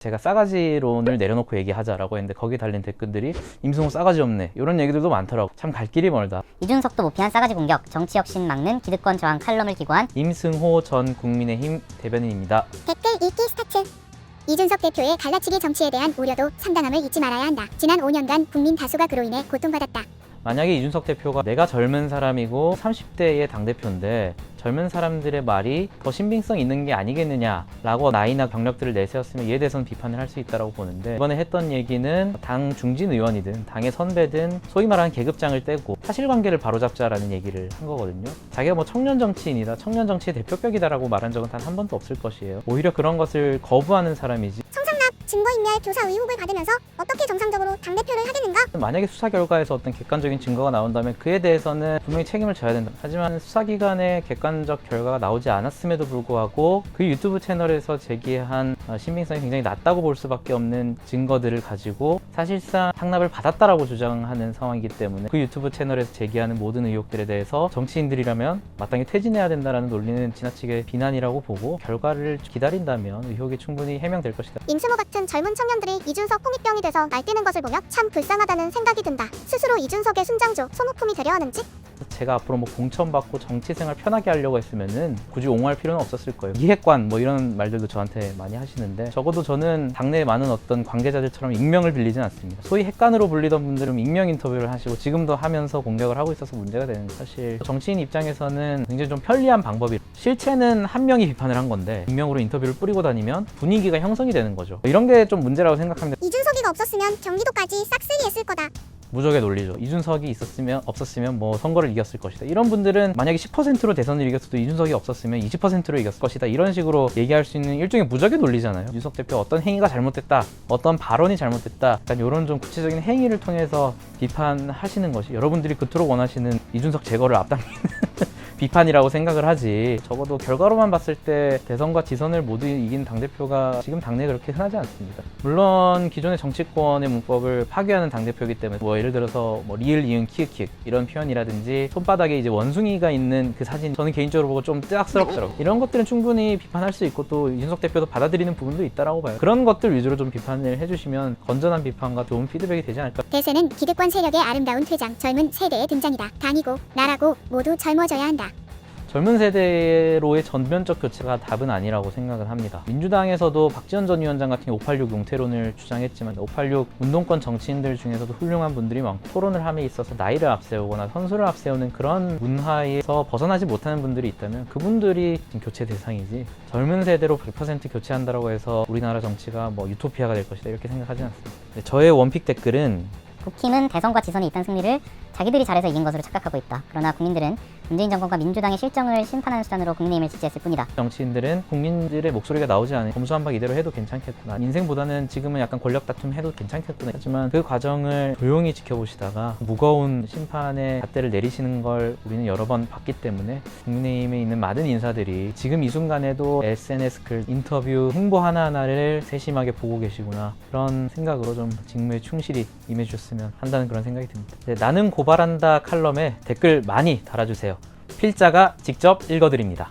제가 싸가지론을 내려놓고 얘기하자라고 했는데 거기에 달린 댓글들이 임승호 싸가지 없네 이런 얘기들도 많더라고. 참 갈 길이 멀다. 이준석도 모피한 싸가지 공격, 정치 혁신 막는 기득권 저항 칼럼을 기고한 임승호 전 국민의힘 대변인입니다. 댓글 읽기 스타트. 이준석 대표의 갈라치기 정치에 대한 우려도 상당함을 잊지 말아야 한다. 지난 5년간 국민 다수가 그로 인해 고통받았다. 만약에 이준석 대표가 내가 젊은 사람이고 30대의 당대표인데 젊은 사람들의 말이 더 신빙성 있는 게 아니겠느냐라고 나이나 경력들을 내세웠으면 이에 대해서는 비판을 할 수 있다고 보는데, 이번에 했던 얘기는 당 중진 의원이든 당의 선배든 소위 말하는 계급장을 떼고 사실관계를 바로잡자라는 얘기를 한 거거든요. 자기가 뭐 청년 정치인이다, 청년 정치의 대표격이다라고 말한 적은 단 한 번도 없을 것이에요. 오히려 그런 것을 거부하는 사람이지. 증거인멸 교사 의혹을 받으면서 어떻게 정상적으로 당대표를 하겠는가? 만약에 수사 결과에서 어떤 객관적인 증거가 나온다면 그에 대해서는 분명히 책임을 져야 된다. 하지만 수사기관의 객관적 결과가 나오지 않았음에도 불구하고 그 유튜브 채널에서 제기한 신빙성이 굉장히 낮다고 볼 수밖에 없는 증거들을 가지고 사실상 상납을 받았다라고 주장하는 상황이기 때문에 그 유튜브 채널에서 제기하는 모든 의혹들에 대해서 정치인들이라면 마땅히 퇴진해야 된다는 논리는 지나치게 비난이라고 보고, 결과를 기다린다면 의혹이 충분히 해명될 것이다. 임승호 같은 젊은 청년들이 이준석 홍익병이 돼서 날뛰는 것을 보며 참 불쌍하다는 생각이 든다. 스스로 이준석의 순장조, 소모품이 되려 하는지? 제가 앞으로 뭐 공천받고 정치생활 편하게 하려고 했으면은 굳이 옹호할 필요는 없었을 거예요. 이핵관 뭐 이런 말들도 저한테 많이 하시는데, 적어도 저는 당내에 많은 어떤 관계자들처럼 익명을 빌리진 않습니다. 소위 핵관으로 불리던 분들은 익명 인터뷰를 하시고 지금도 하면서 공격을 하고 있어서 문제가 되는 거예요. 사실 정치인 입장에서는 굉장히 좀 편리한 방법이, 실체는 한 명이 비판을 한 건데 익명으로 인터뷰를 뿌리고 다니면 분위기가 형성이 되는 거죠. 이런 게 좀 문제라고 생각합니다. 이준석이가 없었으면 경기도까지 싹쓸이했을 거다. 무적의 논리죠. 이준석이 없었으면 뭐 선거를 이겼을 것이다. 이런 분들은 만약에 10%로 대선을 이겼어도 이준석이 없었으면 20%로 이겼을 것이다. 이런 식으로 얘기할 수 있는 일종의 무적의 논리잖아요. 이준석 대표 어떤 행위가 잘못됐다, 어떤 발언이 잘못됐다, 약간 이런 좀 구체적인 행위를 통해서 비판하시는 것이 여러분들이 그토록 원하시는 이준석 제거를 앞당기는 비판이라고 생각을 하지, 적어도 결과로만 봤을 때 대선과 지선을 모두 이긴 당대표가 지금 당내에 그렇게 흔하지 않습니다. 물론 기존의 정치권의 문법을 파괴하는 당대표이기 때문에 뭐 예를 들어서 뭐 리을, 이응, 키읔 이런 표현이라든지 손바닥에 이제 원숭이가 있는 그 사진, 저는 개인적으로 보고 좀 뜨악스럽더라고요. 이런 것들은 충분히 비판할 수 있고 또 이준석 대표도 받아들이는 부분도 있다라고 봐요. 그런 것들 위주로 좀 비판을 해주시면 건전한 비판과 좋은 피드백이 되지 않을까. 대세는 기득권 세력의 아름다운 퇴장, 젊은 세대의 등장이다. 당이고 나라고 모두 젊어져야 한다. 젊은 세대로의 전면적 교체가 답은 아니라고 생각을 합니다. 민주당에서도 박지원 전 위원장 같은 경우 586 용태론을 주장했지만 586 운동권 정치인들 중에서도 훌륭한 분들이 많고, 토론을 함에 있어서 나이를 앞세우거나 선수를 앞세우는 그런 문화에서 벗어나지 못하는 분들이 있다면 그분들이 지금 교체 대상이지, 젊은 세대로 100% 교체한다고 해서 우리나라 정치가 뭐 유토피아가 될 것이다 이렇게 생각하지는 않습니다. 저의 원픽 댓글은 국힘은 대선과 지선에 있던 승리를 자기들이 잘해서 이긴 것으로 착각하고 있다. 그러나 국민들은 문재인 정권과 민주당의 실정을 심판하는 수단으로 국민의힘을 지지했을 뿐이다. 정치인들은 국민들의 목소리가 나오지 않은 검수한박 이대로 해도 괜찮겠구나, 인생보다는 지금은 약간 권력 다툼 해도 괜찮겠구나, 하지만 그 과정을 조용히 지켜보시다가 무거운 심판의 잣대를 내리시는 걸 우리는 여러 번 봤기 때문에 국민의힘에 있는 많은 인사들이 지금 이 순간에도 SNS 글, 인터뷰, 행보 하나하나를 세심하게 보고 계시구나, 그런 생각으로 좀 직무에 충실히 임해주셨으면 한다는 그런 생각이 듭니다. 나는 고발한다 칼럼에 댓글 많이 달아주세요. 필자가 직접 읽어드립니다.